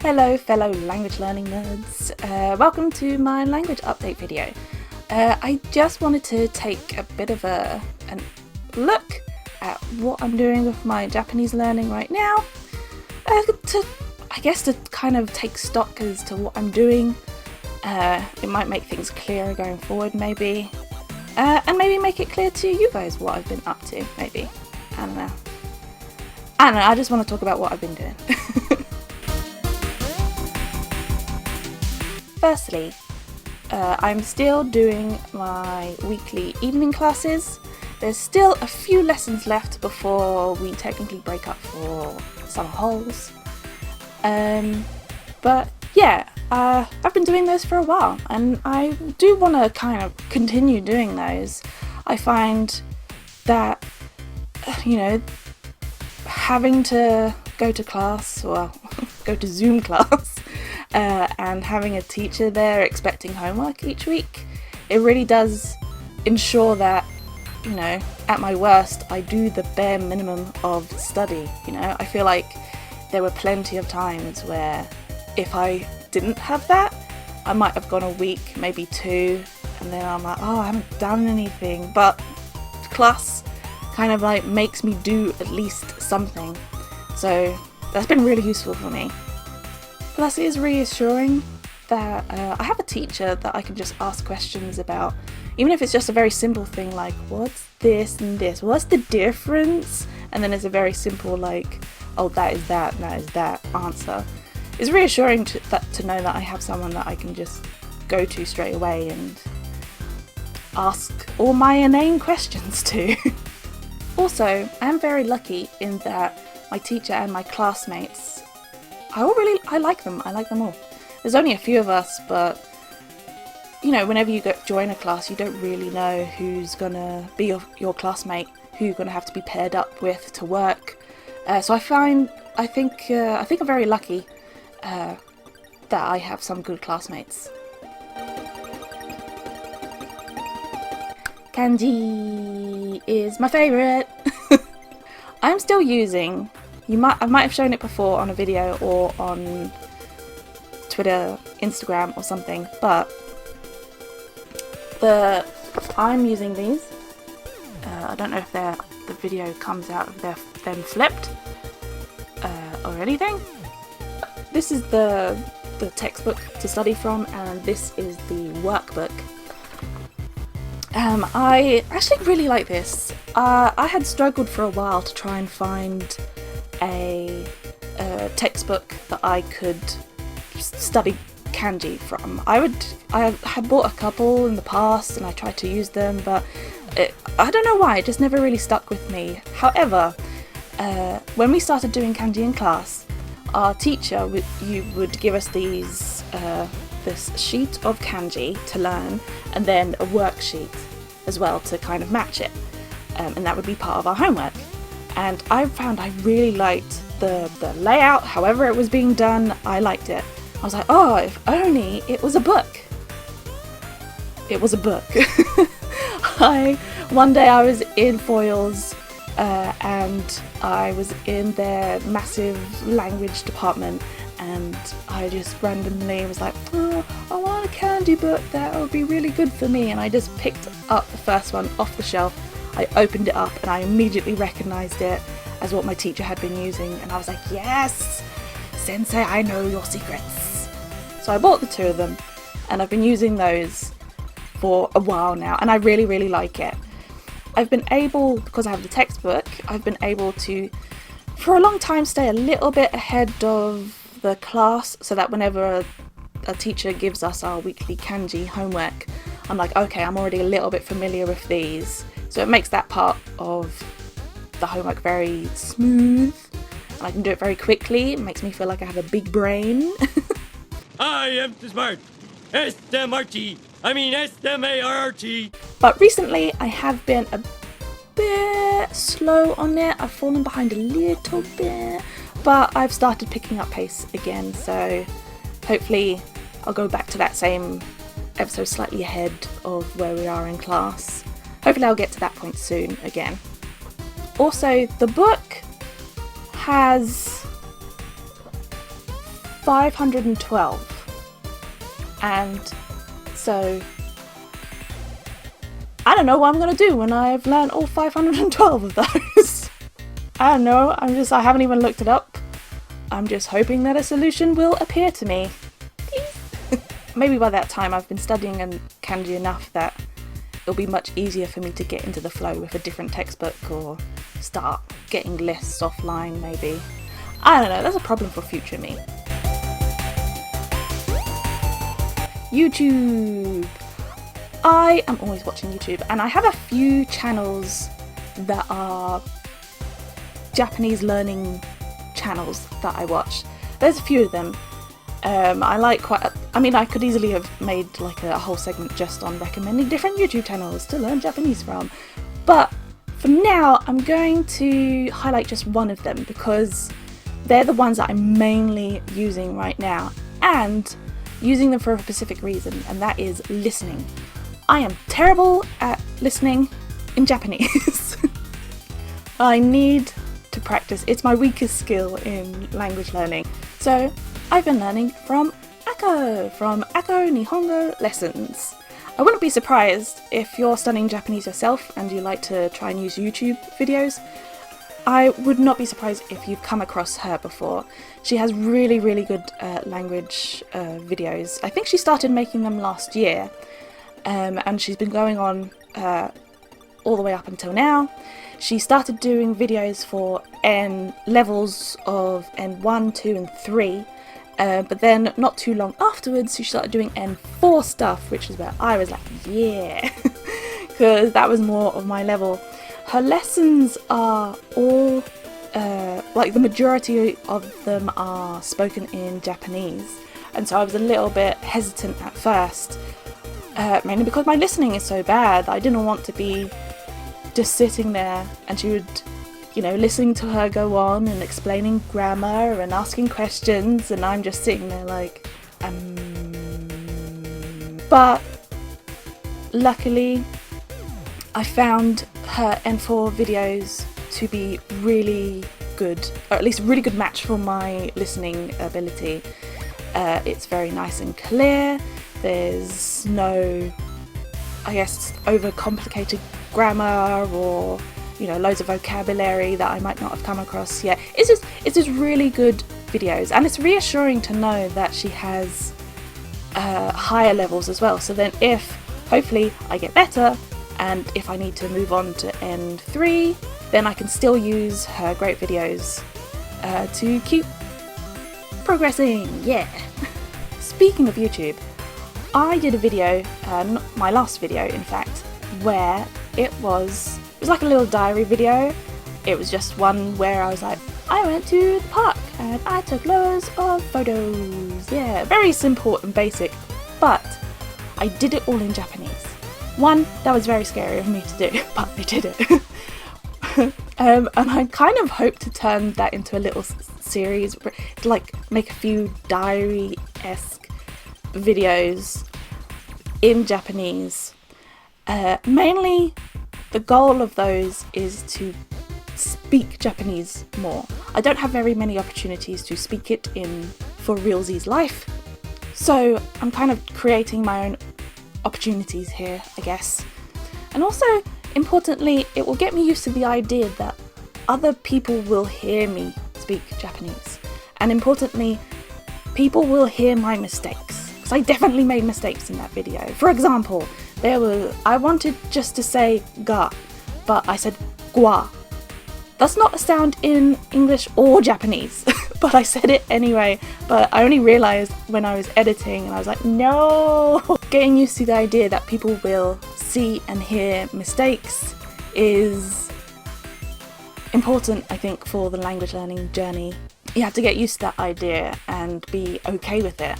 Hello fellow language learning nerds, welcome to my language update video. I just wanted to take a bit of a look at what I'm doing with my Japanese learning right now, to kind of take stock as to what I'm doing. It might make things clearer going forward maybe, and maybe make it clear to you guys what I've been up to maybe. I don't know, I just want to talk about what I've been doing. Firstly, I'm still doing my weekly evening classes. There's still a few lessons left before we technically break up for summer holes. But yeah, I've been doing those for a while and I do want to kind of continue doing those. I find that, having to go to class, or go to Zoom class, and having a teacher there expecting homework each week, it really does ensure that, at my worst, I do the bare minimum of study. I feel like there were plenty of times where if I didn't have that, I might have gone a week, maybe two, and then I'm like, oh, I haven't done anything. But class kind of like makes me do at least something. So that's been really useful for me. Plus it is reassuring that I have a teacher that I can just ask questions about, even if it's just a very simple thing like, what's this and this, what's the difference? And then it's a very simple like, oh, that is that, and that is that answer. It's reassuring to know that I have someone that I can just go to straight away and ask all my inane questions to. Also, I am very lucky in that my teacher and my classmates, I like them. I like them all. There's only a few of us, but whenever you join a class, you don't really know who's gonna be your classmate, who you're gonna have to be paired up with to work. So I think I'm very lucky that I have some good classmates. Kanji is my favourite. I'm still using. I might have shown it before on a video or on Twitter, Instagram or something, but I'm using these. I don't know if the video comes out of them flipped or anything. This is the textbook to study from, and this is the workbook. I actually really like this. I had struggled for a while to try and find a textbook that I could study kanji from. I had bought a couple in the past and I tried to use them, but I don't know why, it just never really stuck with me. However, when we started doing kanji in class, our teacher would give us this sheet of kanji to learn, and then a worksheet as well to kind of match it, and that would be part of our homework. And I found I really liked the layout, however it was being done. I liked it. I was like, oh, if only it was a book. It was a book. One day I was in Foyles and I was in their massive language department, and I just randomly was like, oh, I want a kanji book, that would be really good for me. And I just picked up the first one off the shelf. I opened it up and I immediately recognised it as what my teacher had been using, and I was like, yes, Sensei, I know your secrets. So I bought the two of them and I've been using those for a while now, and I really, really like it. I've been able, because I have the textbook, I've been able to, for a long time, stay a little bit ahead of the class, so that whenever a teacher gives us our weekly kanji homework, I'm like, okay, I'm already a little bit familiar with these. So it makes that part of the homework very smooth, and I can do it very quickly. It makes me feel like I have a big brain. I am smart. S-M-R-T. I mean S-M-A-R-T. But recently I have been a bit slow on it. I've fallen behind a little bit, but I've started picking up pace again. So hopefully I'll go back to that same episode slightly ahead of where we are in class. Hopefully I'll get to that point soon again. Also, the book has 512. And so I don't know what I'm gonna do when I've learned all 512 of those. I don't know, I haven't even looked it up. I'm just hoping that a solution will appear to me. Maybe by that time I've been studying Kanji enough that it'll be much easier for me to get into the flow with a different textbook or start getting lists offline maybe. I don't know, that's a problem for future me. YouTube! I am always watching YouTube, and I have a few channels that are Japanese learning channels that I watch. There's a few of them. I could easily have made like a whole segment just on recommending different YouTube channels to learn Japanese from, but for now I'm going to highlight just one of them because they're the ones that I'm mainly using right now, and using them for a specific reason, and that is listening. I am terrible at listening in Japanese. I need to practice. It's my weakest skill in language learning. So I've been learning from Ako Nihongo Lessons. I wouldn't be surprised if you're studying Japanese yourself and you like to try and use YouTube videos. I would not be surprised if you've come across her before. She has really, really good language videos. I think she started making them last year, and she's been going on all the way up until now. She started doing videos for levels of N1, 2 and 3, but then not too long afterwards she started doing N4 stuff, which is where I was like, yeah, because that was more of my level. Her lessons are all, the majority of them are spoken in Japanese, and so I was a little bit hesitant at first, mainly because my listening is so bad. I didn't want to be just sitting there and she would, listening to her go on and explaining grammar and asking questions, and I'm just sitting there like, But luckily I found her N4 videos to be really good, or at least a really good match for my listening ability. It's very nice and clear. There's no, overcomplicated grammar or, loads of vocabulary that I might not have come across yet. It's just really good videos, and it's reassuring to know that she has higher levels as well. So then if, hopefully, I get better, and if I need to move on to N3, then I can still use her great videos to keep progressing, yeah. Speaking of YouTube, I did a video, my last video in fact, where it was like a little diary video. It was just one where I was like, I went to the park and I took loads of photos. Yeah, very simple and basic, but I did it all in Japanese. One, that was very scary of me to do, but I did it. And I kind of hope to turn that into a little series, like make a few diary-esque videos in Japanese. Mainly, the goal of those is to speak Japanese more. I don't have very many opportunities to speak it for realsies life, so I'm kind of creating my own opportunities here, I guess. And also, importantly, it will get me used to the idea that other people will hear me speak Japanese. And importantly, people will hear my mistakes. Because I definitely made mistakes in that video. For example, I wanted just to say ga, but I said gua. That's not a sound in English or Japanese, but I said it anyway. But I only realised when I was editing, and I was like, no! Getting used to the idea that people will see and hear mistakes is important, I think, for the language learning journey. You have to get used to that idea and be okay with it.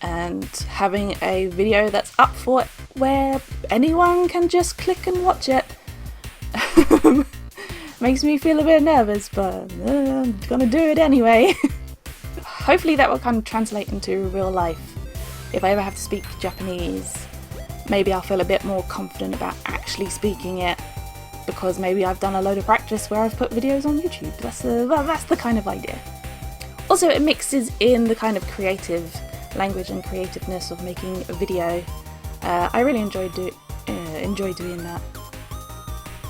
And having a video that's up for it where anyone can just click and watch it makes me feel a bit nervous, but I'm gonna do it anyway. Hopefully that will kind of translate into real life. If I ever have to speak Japanese, maybe I'll feel a bit more confident about actually speaking it, because maybe I've done a load of practice where I've put videos on YouTube. That's the kind of idea. Also, it mixes in the kind of creative language and creativeness of making a video. I really enjoy doing that.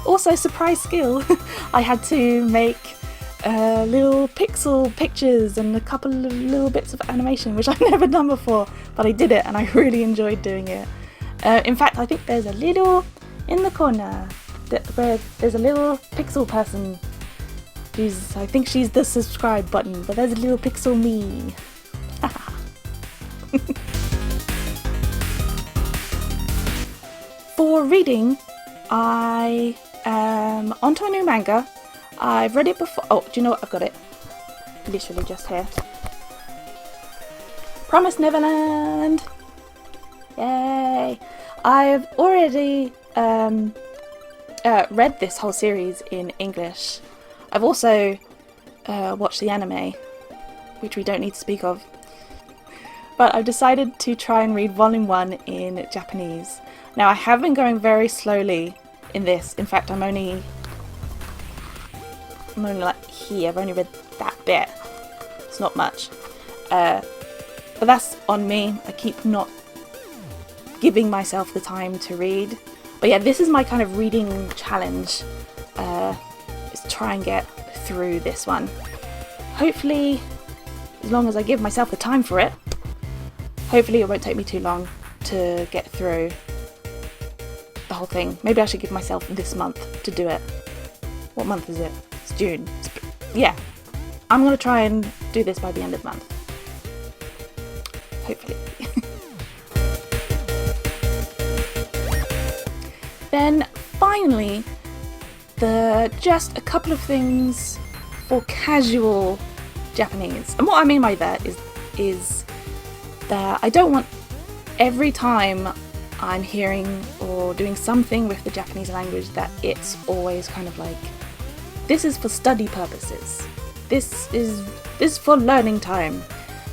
Also, surprise skill! I had to make little pixel pictures and a couple of little bits of animation, which I've never done before, but I did it and I really enjoyed doing it. In fact, I think there's a little in the corner where there's a little pixel person. I think she's the subscribe button, but there's a little pixel me. For reading, I am onto a new manga. I've read it before. Oh, do you know what? I've got it. Literally just here. Promised Neverland! Yay! I've already read this whole series in English. I've also watched the anime, which we don't need to speak of. But I've decided to try and read Volume 1 in Japanese. Now, I have been going very slowly in this. In fact, I'm only like here. I've only read that bit. It's not much. But that's on me. I keep not giving myself the time to read. But yeah, this is my kind of reading challenge. Is to try and get through this one. Hopefully, as long as I give myself the time for it, hopefully it won't take me too long to get through the whole thing. Maybe I should give myself this month to do it. What month is it? It's June. Yeah. I'm going to try and do this by the end of the month. Hopefully. Then finally, just a couple of things for casual Japanese. And what I mean by that is that I don't want every time I'm hearing or doing something with the Japanese language that it's always kind of like, this is for study purposes. This is for learning time.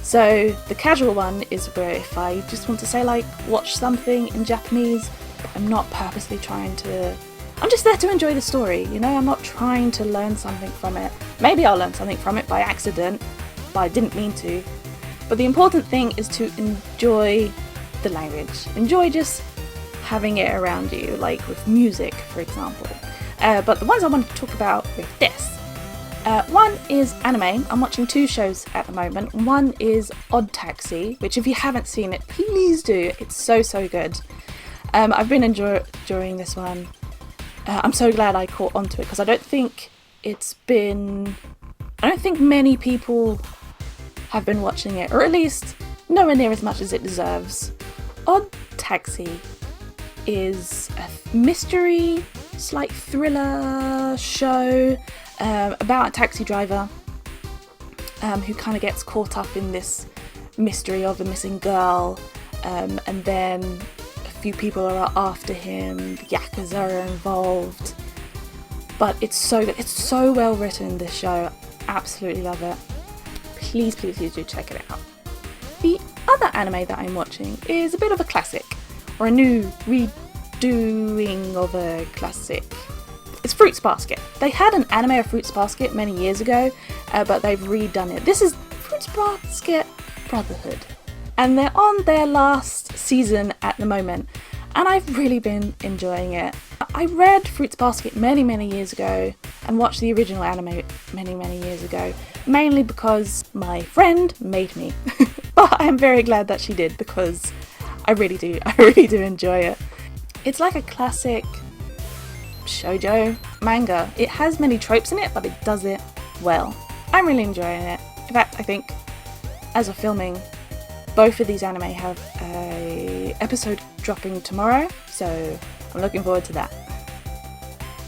So the casual one is where if I just want to say like watch something in Japanese, I'm not purposely trying to, I'm just there to enjoy the story, you know, I'm not trying to learn something from it. Maybe I'll learn something from it by accident, but I didn't mean to. But the important thing is to enjoy the language. Enjoy just having it around you, like with music, for example. But the ones I want to talk about with this, one is anime. I'm watching two shows at the moment. One is Odd Taxi, which if you haven't seen it, please do. It's so good. I've been enjoying this one. I'm so glad I caught onto it because I don't think many people have been watching it, or at least nowhere near as much as it deserves. Odd Taxi is a mystery, slight thriller show about a taxi driver who kind of gets caught up in this mystery of a missing girl, and then a few people are after him, the Yakuza are involved. But it's so good. It's so well written, this show. Absolutely love it. Please do check it out. The other anime that I'm watching is a bit of a classic, or a new redoing of a classic. It's Fruits Basket. They had an anime of Fruits Basket many years ago, but they've redone it. This is Fruits Basket Brotherhood, and they're on their last season at the moment, and I've really been enjoying it. I read Fruits Basket many years ago and watched the original anime many years ago, mainly because my friend made me. But I'm very glad that she did, because I really do enjoy it. It's like a classic shoujo manga. It has many tropes in it, but it does it well. I'm really enjoying it. In fact, I think as of filming, both of these anime have an episode dropping tomorrow, so I'm looking forward to that.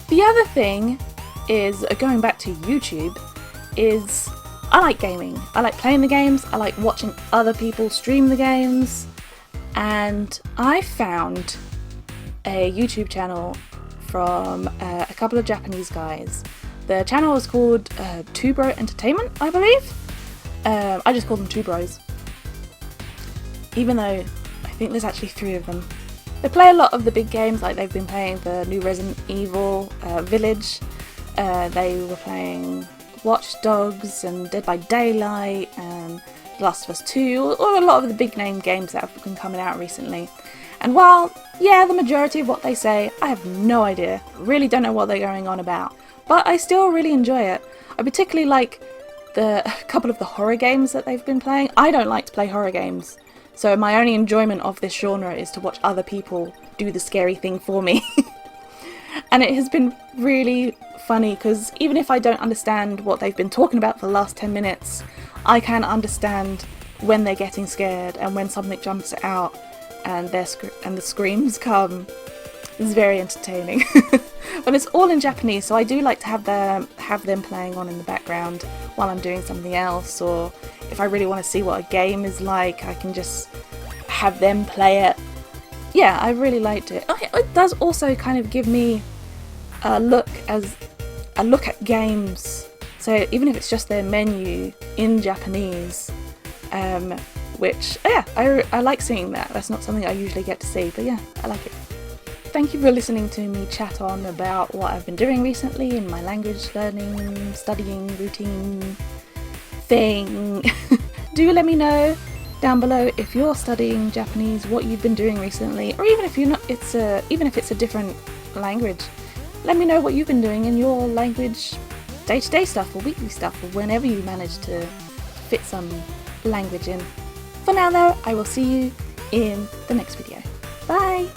The other thing is, going back to YouTube, is I like gaming. I like playing the games, I like watching other people stream the games, and I found a YouTube channel from a couple of Japanese guys. The channel is called Two Bro Entertainment, I believe. I just call them Two Bros, even though I think there's actually three of them. They play a lot of the big games, like they've been playing the new Resident Evil Village. They were playing Watch Dogs and Dead by Daylight and The Last of Us 2, or a lot of the big name games that have been coming out recently. And while, yeah, the majority of what they say, I have no idea, really don't know what they're going on about, but I still really enjoy it. I particularly like a couple of the horror games that they've been playing. I don't like to play horror games, so my only enjoyment of this genre is to watch other people do the scary thing for me. And it has been really funny because even if I don't understand what they've been talking about for the last 10 minutes, I can understand when they're getting scared and when something jumps out and the screams come. It's very entertaining. But it's all in Japanese, so I do like to have them playing on in the background while I'm doing something else, or if I really want to see what a game is like, I can just have them play it. Yeah, I really liked it. It does also kind of give me a look at games. So even if it's just their menu in Japanese, which, yeah, I like seeing that. That's not something I usually get to see, but yeah, I like it. Thank you for listening to me chat on about what I've been doing recently in my language learning, studying routine thing. Do let me know down below if you're studying Japanese, what you've been doing recently, or even if you're not, even if it's a different language. Let me know what you've been doing in your language, day-to-day stuff or weekly stuff, or whenever you manage to fit some language in. For now though, I will see you in the next video. Bye!